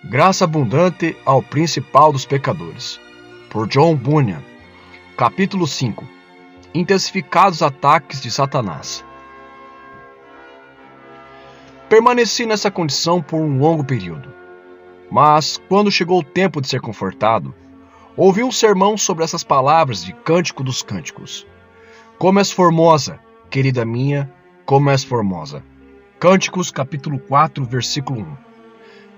Graça abundante ao principal dos pecadores, por John Bunyan. Capítulo 5. Intensificados ataques de Satanás. Permaneci nessa condição por um longo período, mas quando chegou o tempo de ser confortado, ouvi um sermão sobre essas palavras de Cântico dos Cânticos. Como és formosa, querida minha, como és formosa. Cânticos capítulo 4, versículo 1.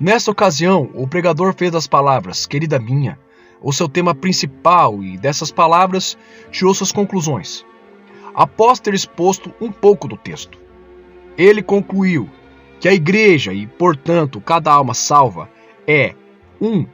Nessa ocasião, o pregador fez das palavras, querida minha, o seu tema principal e dessas palavras tirou suas conclusões. Após ter exposto um pouco do texto, ele concluiu que a igreja e, portanto, cada alma salva é 1.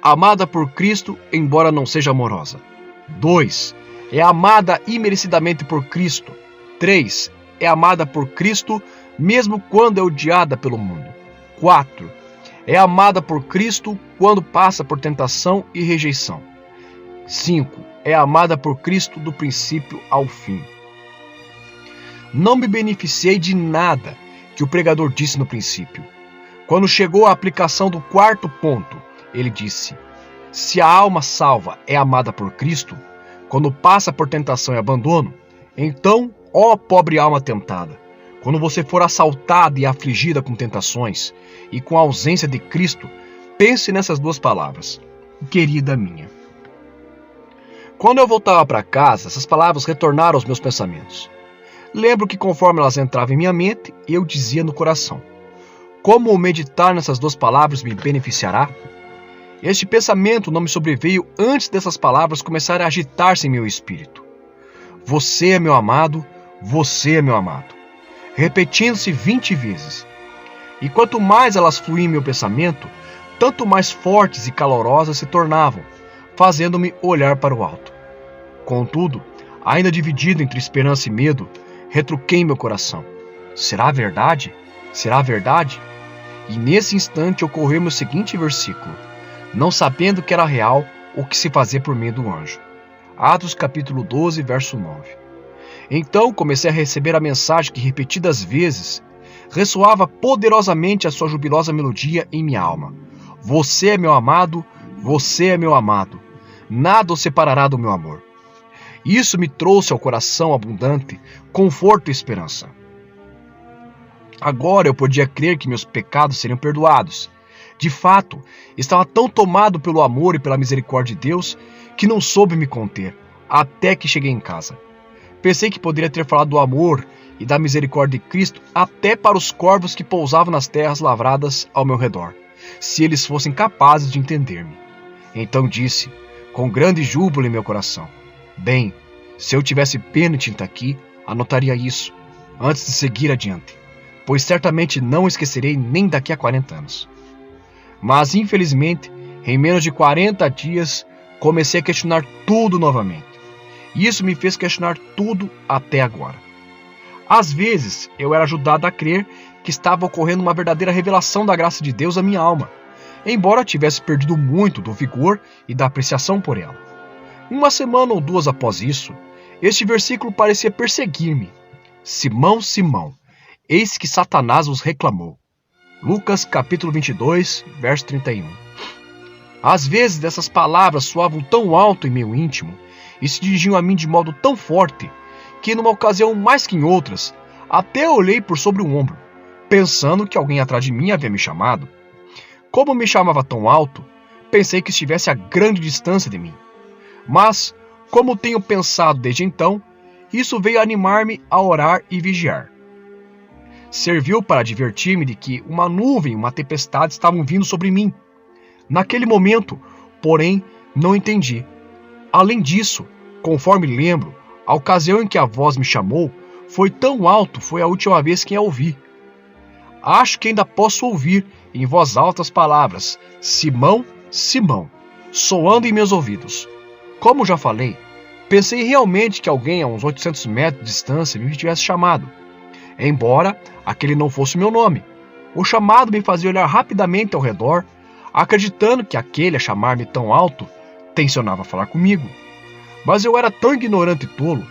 Amada por Cristo, embora não seja amorosa. 2. É amada imerecidamente por Cristo. 3. É amada por Cristo, mesmo quando é odiada pelo mundo. 4. É amada por Cristo quando passa por tentação e rejeição. 5. É amada por Cristo do princípio ao fim. Não me beneficiei de nada que o pregador disse no princípio. Quando chegou à aplicação do quarto ponto, ele disse: se a alma salva é amada por Cristo, quando passa por tentação e abandono, então, ó pobre alma tentada, quando você for assaltada e afligida com tentações e com a ausência de Cristo, pense nessas duas palavras, querida minha. Quando eu voltava para casa, essas palavras retornaram aos meus pensamentos. Lembro que conforme elas entravam em minha mente, eu dizia no coração: como meditar nessas duas palavras me beneficiará? Este pensamento não me sobreveio antes dessas palavras começarem a agitar-se em meu espírito. Você é meu amado, você é meu amado. Repetindo-se 20 vezes. E quanto mais elas fluíam em meu pensamento, tanto mais fortes e calorosas se tornavam, fazendo-me olhar para o alto. Contudo, ainda dividido entre esperança e medo, retruquei em meu coração: será verdade? Será verdade? E nesse instante ocorreu-me o seguinte versículo, não sabendo que era real o que se fazia por meio do anjo. Atos capítulo 12, verso 9. Então comecei a receber a mensagem que repetidas vezes ressoava poderosamente a sua jubilosa melodia em minha alma. Você é meu amado, você é meu amado. Nada o separará do meu amor. Isso me trouxe ao coração abundante conforto e esperança. Agora eu podia crer que meus pecados seriam perdoados. De fato, estava tão tomado pelo amor e pela misericórdia de Deus que não soube me conter, até que cheguei em casa. Pensei que poderia ter falado do amor e da misericórdia de Cristo até para os corvos que pousavam nas terras lavradas ao meu redor, se eles fossem capazes de entender-me. Então disse, com grande júbilo em meu coração: bem, se eu tivesse Penitent aqui, anotaria isso, antes de seguir adiante, pois certamente não esquecerei nem daqui a 40 anos. Mas, infelizmente, em menos de 40 dias, comecei a questionar tudo novamente. E isso me fez questionar tudo até agora. Às vezes, eu era ajudado a crer que estava ocorrendo uma verdadeira revelação da graça de Deus à minha alma, embora tivesse perdido muito do vigor e da apreciação por ela. Uma semana ou duas após isso, este versículo parecia perseguir-me. Simão, Simão, eis que Satanás vos reclamou. Lucas capítulo 22, verso 31. Às vezes, dessas palavras soavam tão alto em meu íntimo e se dirigiam a mim de modo tão forte, que numa ocasião mais que em outras, até olhei por sobre o ombro, pensando que alguém atrás de mim havia me chamado. Como me chamava tão alto, pensei que estivesse a grande distância de mim. Mas, como tenho pensado desde então, isso veio animar-me a orar e vigiar. Serviu para advertir-me de que uma nuvem e uma tempestade estavam vindo sobre mim. Naquele momento, porém, não entendi. Além disso, conforme lembro, a ocasião em que a voz me chamou foi tão alto, foi a última vez que a ouvi. Acho que ainda posso ouvir em voz alta as palavras Simão, Simão, soando em meus ouvidos. Como já falei, pensei realmente que alguém a uns 800 metros de distância me tivesse chamado, embora aquele não fosse o meu nome. O chamado me fazia olhar rapidamente ao redor, acreditando que aquele a chamar-me tão alto tencionava falar comigo. Mas eu era tão ignorante e tolo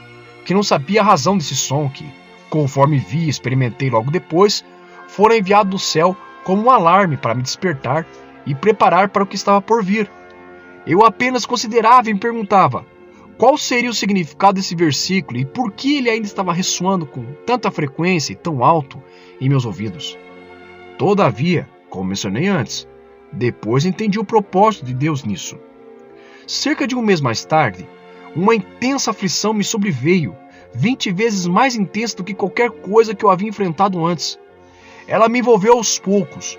que não sabia a razão desse som que, conforme vi e experimentei logo depois, fora enviado do céu como um alarme para me despertar e preparar para o que estava por vir. Eu apenas considerava e me perguntava qual seria o significado desse versículo e por que ele ainda estava ressoando com tanta frequência e tão alto em meus ouvidos. Todavia, como mencionei antes, depois entendi o propósito de Deus nisso. Cerca de um mês mais tarde, uma intensa aflição me sobreveio, 20 vezes mais intensa do que qualquer coisa que eu havia enfrentado antes. Ela me envolveu aos poucos.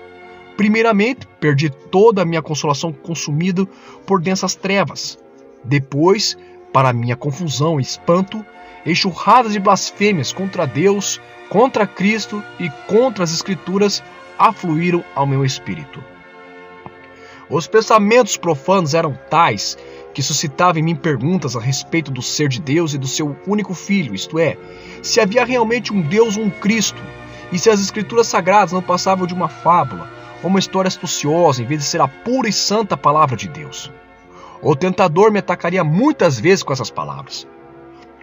Primeiramente, perdi toda a minha consolação consumida por densas trevas. Depois, para minha confusão e espanto, enxurradas de blasfêmias contra Deus, contra Cristo e contra as Escrituras afluíram ao meu espírito. Os pensamentos profanos eram tais que suscitavam em mim perguntas a respeito do ser de Deus e do seu único Filho, isto é, se havia realmente um Deus ou um Cristo, e se as Escrituras Sagradas não passavam de uma fábula ou uma história astuciosa em vez de ser a pura e santa palavra de Deus. O tentador me atacaria muitas vezes com essas palavras.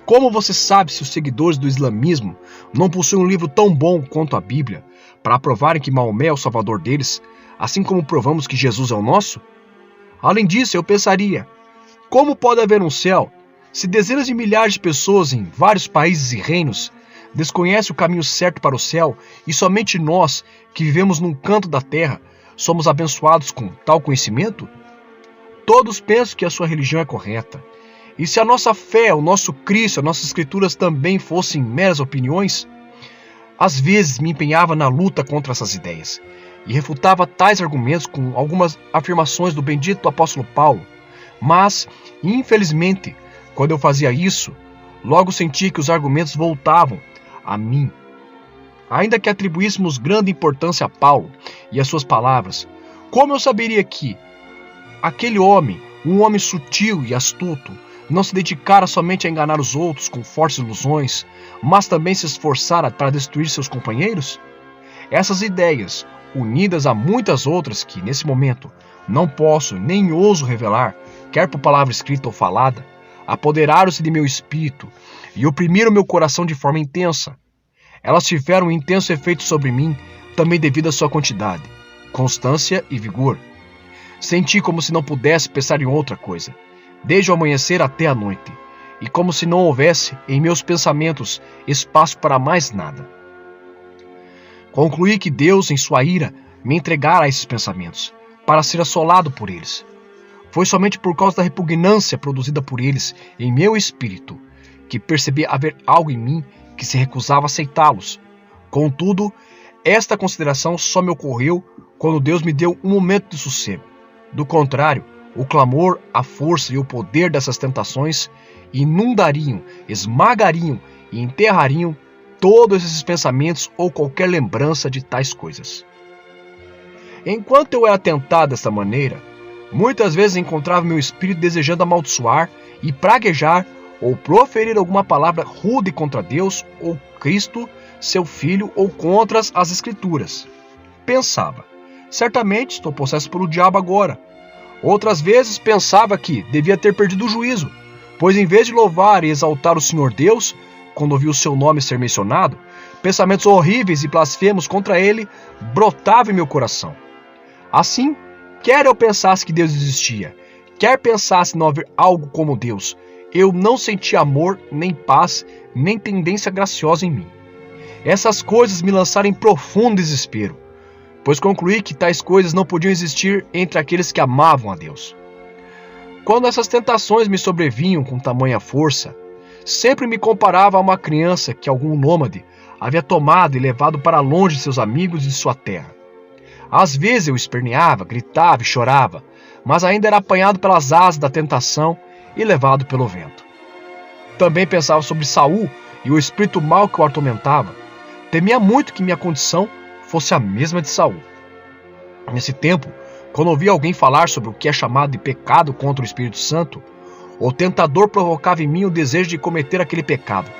Como você sabe se os seguidores do islamismo não possuem um livro tão bom quanto a Bíblia para provarem que Maomé é o salvador deles, assim como provamos que Jesus é o nosso? Além disso, eu pensaria, como pode haver um céu se dezenas de milhares de pessoas em vários países e reinos desconhecem o caminho certo para o céu e somente nós, que vivemos num canto da terra, somos abençoados com tal conhecimento? Todos pensam que a sua religião é correta. E se a nossa fé, o nosso Cristo, as nossas Escrituras também fossem meras opiniões? Às vezes me empenhava na luta contra essas ideias e refutava tais argumentos com algumas afirmações do bendito apóstolo Paulo. Mas, infelizmente, quando eu fazia isso, logo senti que os argumentos voltavam a mim. Ainda que atribuíssemos grande importância a Paulo e às suas palavras, como eu saberia que aquele homem, um homem sutil e astuto, não se dedicara somente a enganar os outros com fortes ilusões, mas também se esforçara para destruir seus companheiros? Essas ideias, unidas a muitas outras que, nesse momento, não posso nem ouso revelar, quer por palavra escrita ou falada, apoderaram-se de meu espírito e oprimiram meu coração de forma intensa. Elas tiveram um intenso efeito sobre mim, também devido à sua quantidade, constância e vigor. Senti como se não pudesse pensar em outra coisa, desde o amanhecer até a noite, e como se não houvesse em meus pensamentos espaço para mais nada. Concluí que Deus, em sua ira, me entregara a esses pensamentos, para ser assolado por eles. Foi somente por causa da repugnância produzida por eles em meu espírito que percebi haver algo em mim que se recusava a aceitá-los. Contudo, esta consideração só me ocorreu quando Deus me deu um momento de sossego. Do contrário, o clamor, a força e o poder dessas tentações inundariam, esmagariam e enterrariam todos esses pensamentos ou qualquer lembrança de tais coisas. Enquanto eu era tentado dessa maneira, muitas vezes encontrava meu espírito desejando amaldiçoar e praguejar ou proferir alguma palavra rude contra Deus ou Cristo, seu Filho, ou contra as Escrituras. Pensava, certamente estou possesso pelo diabo agora. Outras vezes pensava que devia ter perdido o juízo, pois em vez de louvar e exaltar o Senhor Deus, quando ouvi o seu nome ser mencionado, pensamentos horríveis e blasfemos contra ele brotavam em meu coração. Assim, quer eu pensasse que Deus existia, quer pensasse não haver algo como Deus, eu não sentia amor, nem paz, nem tendência graciosa em mim. Essas coisas me lançaram em profundo desespero, pois concluí que tais coisas não podiam existir entre aqueles que amavam a Deus. Quando essas tentações me sobrevinham com tamanha força, sempre me comparava a uma criança que algum nômade havia tomado e levado para longe de seus amigos e de sua terra. Às vezes eu esperneava, gritava e chorava, mas ainda era apanhado pelas asas da tentação e levado pelo vento. Também pensava sobre Saul e o espírito mau que o atormentava. Temia muito que minha condição fosse a mesma de Saul. Nesse tempo, quando ouvia alguém falar sobre o que é chamado de pecado contra o Espírito Santo, o tentador provocava em mim o desejo de cometer aquele pecado.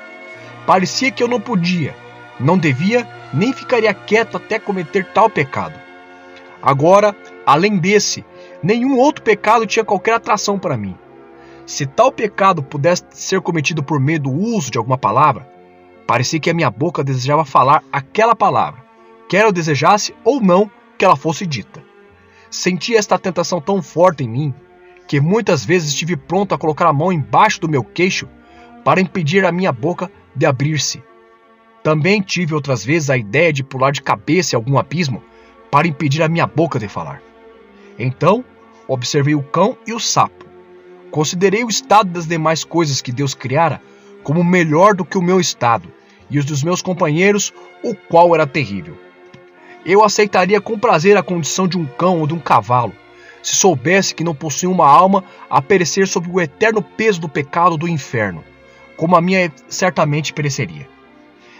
Parecia que eu não podia, não devia, nem ficaria quieto até cometer tal pecado. Agora, além desse, nenhum outro pecado tinha qualquer atração para mim. Se tal pecado pudesse ser cometido por meio do uso de alguma palavra, parecia que a minha boca desejava falar aquela palavra, quer eu desejasse ou não que ela fosse dita. Senti esta tentação tão forte em mim, que muitas vezes estive pronto a colocar a mão embaixo do meu queixo para impedir a minha boca de abrir-se. Também tive outras vezes a ideia de pular de cabeça em algum abismo para impedir a minha boca de falar. Então, observei o cão e o sapo. Considerei o estado das demais coisas que Deus criara como melhor do que o meu estado e os dos meus companheiros, o qual era terrível. Eu aceitaria com prazer a condição de um cão ou de um cavalo, se soubesse que não possuía uma alma a perecer sob o eterno peso do pecado do inferno, como a minha certamente pereceria.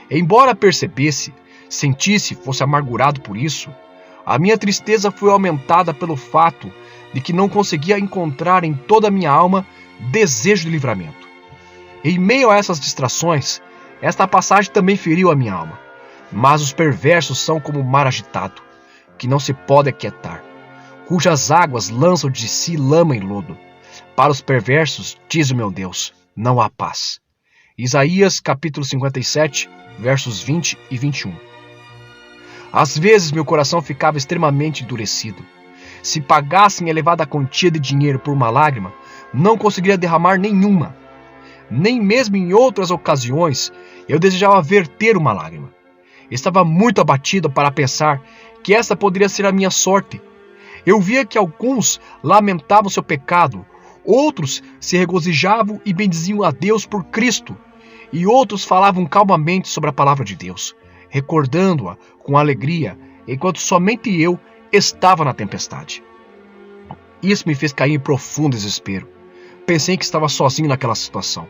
Embora percebesse, sentisse, fosse amargurado por isso, a minha tristeza foi aumentada pelo fato de que não conseguia encontrar em toda a minha alma desejo de livramento. Em meio a essas distrações, esta passagem também feriu a minha alma. Mas os perversos são como o mar agitado, que não se pode aquietar, cujas águas lançam de si lama e lodo. Para os perversos, diz o meu Deus, não há paz. Isaías capítulo 57, versos 20 e 21. Às vezes meu coração ficava extremamente endurecido. Se pagassem elevada quantia de dinheiro por uma lágrima, não conseguiria derramar nenhuma. Nem mesmo em outras ocasiões eu desejava verter uma lágrima. Estava muito abatido para pensar que esta poderia ser a minha sorte. Eu via que alguns lamentavam seu pecado, outros se regozijavam e bendiziam a Deus por Cristo, e outros falavam calmamente sobre a palavra de Deus, recordando-a com alegria, enquanto somente eu estava na tempestade. Isso me fez cair em profundo desespero. Pensei que estava sozinho naquela situação.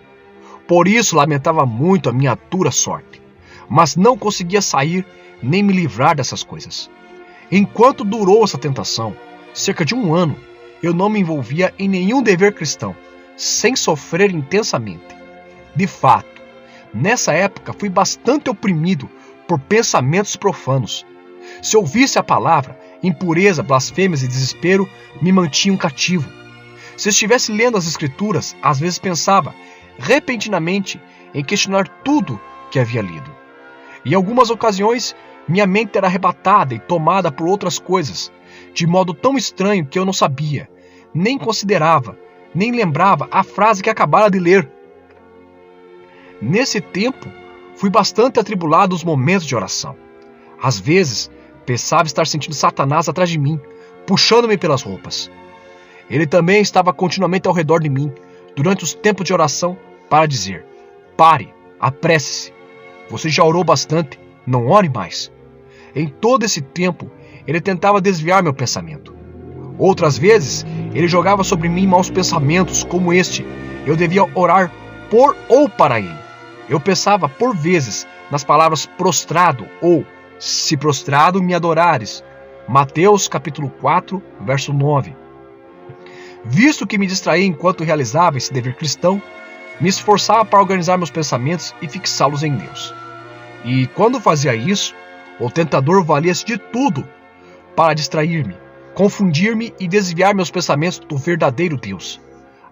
Por isso lamentava muito a minha dura sorte, mas não conseguia sair nem me livrar dessas coisas. Enquanto durou essa tentação, cerca de 1 ano, eu não me envolvia em nenhum dever cristão, sem sofrer intensamente. De fato, nessa época fui bastante oprimido por pensamentos profanos. Se ouvisse a palavra, impureza, blasfêmias e desespero me mantinham cativo. Se estivesse lendo as Escrituras, às vezes pensava, repentinamente, em questionar tudo que havia lido. Em algumas ocasiões, minha mente era arrebatada e tomada por outras coisas, de modo tão estranho que eu não sabia, nem considerava, nem lembrava a frase que acabara de ler. Nesse tempo, fui bastante atribulado nos momentos de oração. Às vezes, pensava estar sentindo Satanás atrás de mim, puxando-me pelas roupas. Ele também estava continuamente ao redor de mim, durante os tempos de oração, para dizer: pare, apresse-se. Você já orou bastante, não ore mais. Em todo esse tempo, ele tentava desviar meu pensamento. Outras vezes, ele jogava sobre mim maus pensamentos, como este: eu devia orar por ou para ele. Eu pensava, por vezes, nas palavras prostrado ou se prostrado me adorares. Mateus capítulo 4, verso 9. Visto que me distraía enquanto realizava esse dever cristão, me esforçava para organizar meus pensamentos e fixá-los em Deus. E quando fazia isso, o tentador valia-se de tudo para distrair-me, confundir-me e desviar meus pensamentos do verdadeiro Deus,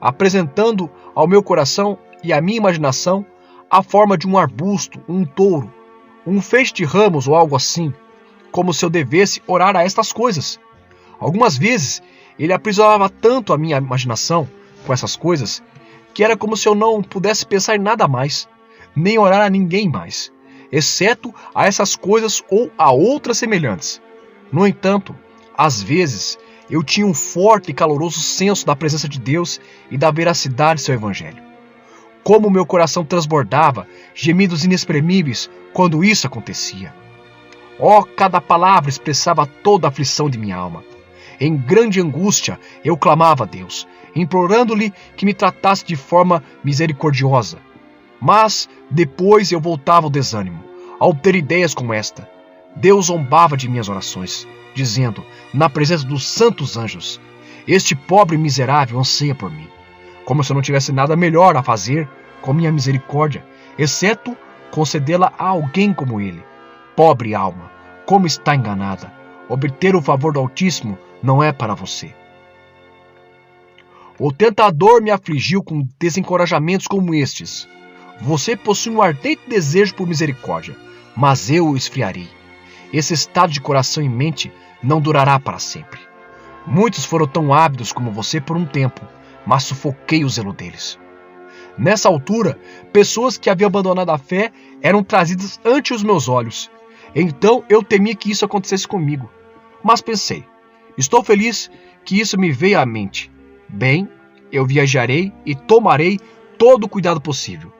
apresentando ao meu coração e à minha imaginação a forma de um arbusto, um touro, um feixe de ramos ou algo assim, como se eu devesse orar a estas coisas. Algumas vezes ele aprisionava tanto a minha imaginação com essas coisas, que era como se eu não pudesse pensar em nada mais, nem orar a ninguém mais, exceto a essas coisas ou a outras semelhantes. No entanto, às vezes, eu tinha um forte e caloroso senso da presença de Deus e da veracidade de seu evangelho. Como meu coração transbordava gemidos inexprimíveis quando isso acontecia. Cada palavra expressava toda a aflição de minha alma. Em grande angústia, eu clamava a Deus, implorando-lhe que me tratasse de forma misericordiosa. Mas depois eu voltava ao desânimo, ao ter ideias como esta. Deus zombava de minhas orações, dizendo, na presença dos santos anjos: este pobre miserável anseia por mim. Como se eu não tivesse nada melhor a fazer com minha misericórdia, exceto concedê-la a alguém como ele. Pobre alma, como está enganada! Obter o favor do Altíssimo não é para você. O tentador me afligiu com desencorajamentos como estes: você possui um ardente desejo por misericórdia, mas eu o esfriarei. Esse estado de coração e mente não durará para sempre. Muitos foram tão ávidos como você por um tempo, mas sufoquei o zelo deles. Nessa altura, pessoas que haviam abandonado a fé eram trazidas ante os meus olhos. Então eu temia que isso acontecesse comigo. Mas pensei, estou feliz que isso me veio à mente. Bem, eu viajarei e tomarei todo o cuidado possível.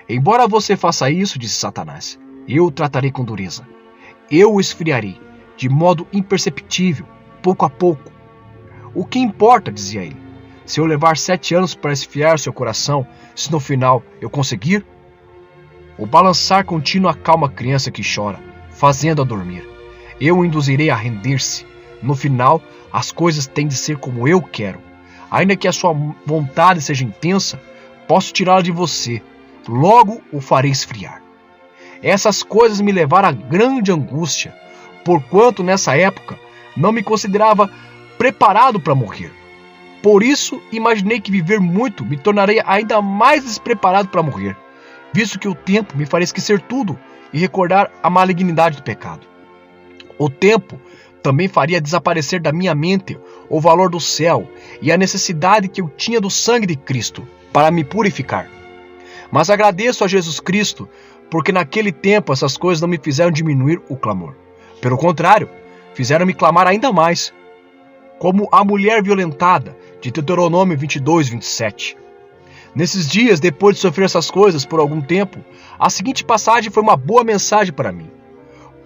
Embora você faça isso, disse Satanás, eu o tratarei com dureza. Eu o esfriarei, de modo imperceptível, pouco a pouco. O que importa, dizia ele, se eu levar 7 anos para esfriar seu coração, se no final eu conseguir? O balançar contínuo acalma a criança que chora, fazendo-a dormir. Eu o induzirei a render-se. No final, as coisas têm de ser como eu quero. Ainda que a sua vontade seja intensa, posso tirá-la de você. Logo o farei esfriar. Essas coisas me levaram a grande angústia, porquanto nessa época não me considerava preparado para morrer. Por isso, imaginei que viver muito me tornaria ainda mais despreparado para morrer, visto que o tempo me faria esquecer tudo e recordar a malignidade do pecado. O tempo também faria desaparecer da minha mente o valor do céu e a necessidade que eu tinha do sangue de Cristo para me purificar. Mas agradeço a Jesus Cristo, porque naquele tempo essas coisas não me fizeram diminuir o clamor. Pelo contrário, fizeram-me clamar ainda mais. Como a mulher violentada, de Deuteronômio 22, 27. Nesses dias, depois de sofrer essas coisas por algum tempo, a seguinte passagem foi uma boa mensagem para mim.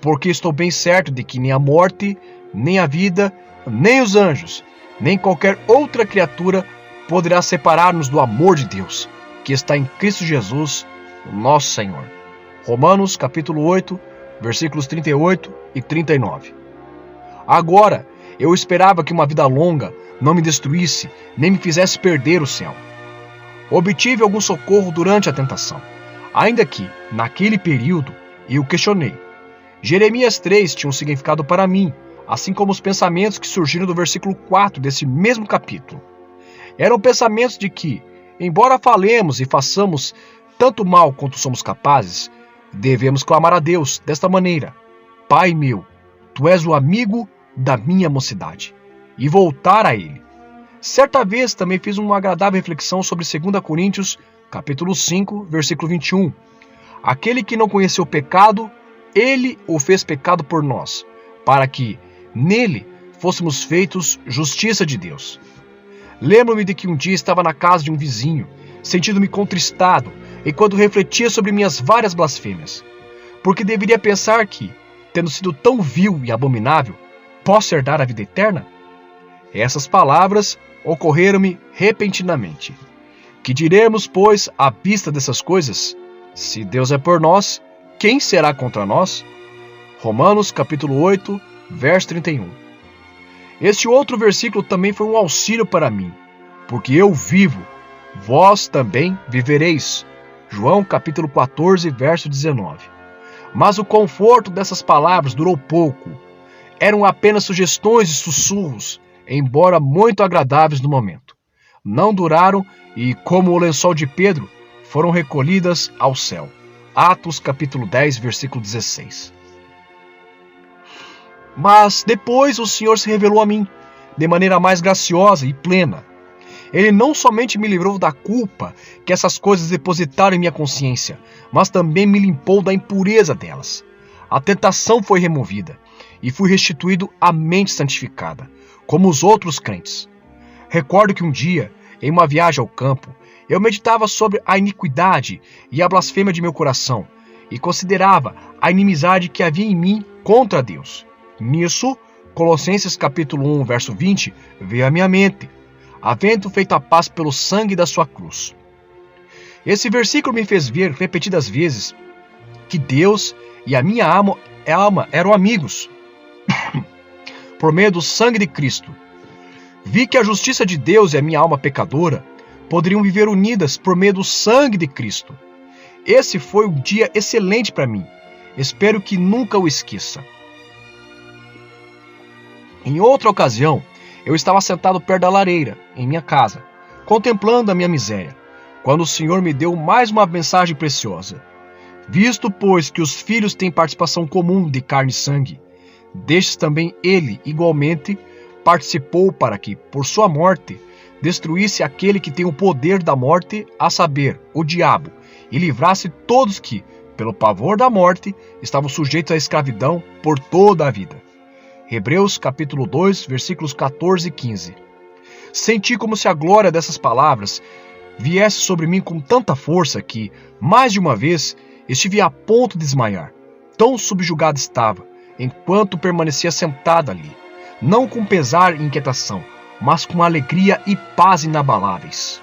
Porque estou bem certo de que nem a morte, nem a vida, nem os anjos, nem qualquer outra criatura poderá separar-nos do amor de Deus, que está em Cristo Jesus, o nosso Senhor. Romanos capítulo 8, versículos 38 e 39. Agora, eu esperava que uma vida longa não me destruísse, nem me fizesse perder o céu. Obtive algum socorro durante a tentação, ainda que, naquele período, eu questionei. Jeremias 3 tinha um significado para mim, assim como os pensamentos que surgiram do versículo 4 desse mesmo capítulo. Eram pensamentos de que, embora falemos e façamos tanto mal quanto somos capazes, devemos clamar a Deus desta maneira: Pai meu, Tu és o amigo da minha mocidade, e voltar a Ele. Certa vez também fiz uma agradável reflexão sobre 2 Coríntios, capítulo 5, versículo 21. Aquele que não conheceu o pecado, Ele o fez pecado por nós, para que, nele, fôssemos feitos justiça de Deus. Lembro-me de que um dia estava na casa de um vizinho, sentindo-me contristado, enquanto refletia sobre minhas várias blasfêmias. Porque deveria pensar que, tendo sido tão vil e abominável, posso herdar a vida eterna? Essas palavras ocorreram-me repentinamente. Que diremos, pois, à vista dessas coisas? Se Deus é por nós, quem será contra nós? Romanos capítulo 8, verso 31. Este outro versículo também foi um auxílio para mim, porque eu vivo, vós também vivereis. João capítulo 14, verso 19. Mas o conforto dessas palavras durou pouco. Eram apenas sugestões e sussurros, embora muito agradáveis no momento. Não duraram e, como o lençol de Pedro, foram recolhidas ao céu. Atos capítulo 10, versículo 16. Mas depois o Senhor se revelou a mim, de maneira mais graciosa e plena. Ele não somente me livrou da culpa que essas coisas depositaram em minha consciência, mas também me limpou da impureza delas. A tentação foi removida e fui restituído à mente santificada, como os outros crentes. Recordo que um dia, em uma viagem ao campo, eu meditava sobre a iniquidade e a blasfêmia de meu coração e considerava a inimizade que havia em mim contra Deus. Nisso, Colossenses capítulo 1, verso 20, veio à minha mente, havendo feito a paz pelo sangue da sua cruz. Esse versículo me fez ver repetidas vezes que Deus e a minha alma eram amigos por meio do sangue de Cristo. Vi que a justiça de Deus e a minha alma pecadora poderiam viver unidas por meio do sangue de Cristo. Esse foi um dia excelente para mim. Espero que nunca o esqueça. Em outra ocasião, eu estava sentado perto da lareira, em minha casa, contemplando a minha miséria, quando o Senhor me deu mais uma mensagem preciosa. Visto, pois, que os filhos têm participação comum de carne e sangue, destes também ele, igualmente, participou para que, por sua morte, destruísse aquele que tem o poder da morte, a saber, o diabo, e livrasse todos que, pelo pavor da morte, estavam sujeitos à escravidão por toda a vida. Hebreus capítulo 2, versículos 14 e 15. Senti como se a glória dessas palavras viesse sobre mim com tanta força que, mais de uma vez, estive a ponto de desmaiar. Tão subjugado estava, enquanto permanecia sentado ali, não com pesar e inquietação, mas com alegria e paz inabaláveis.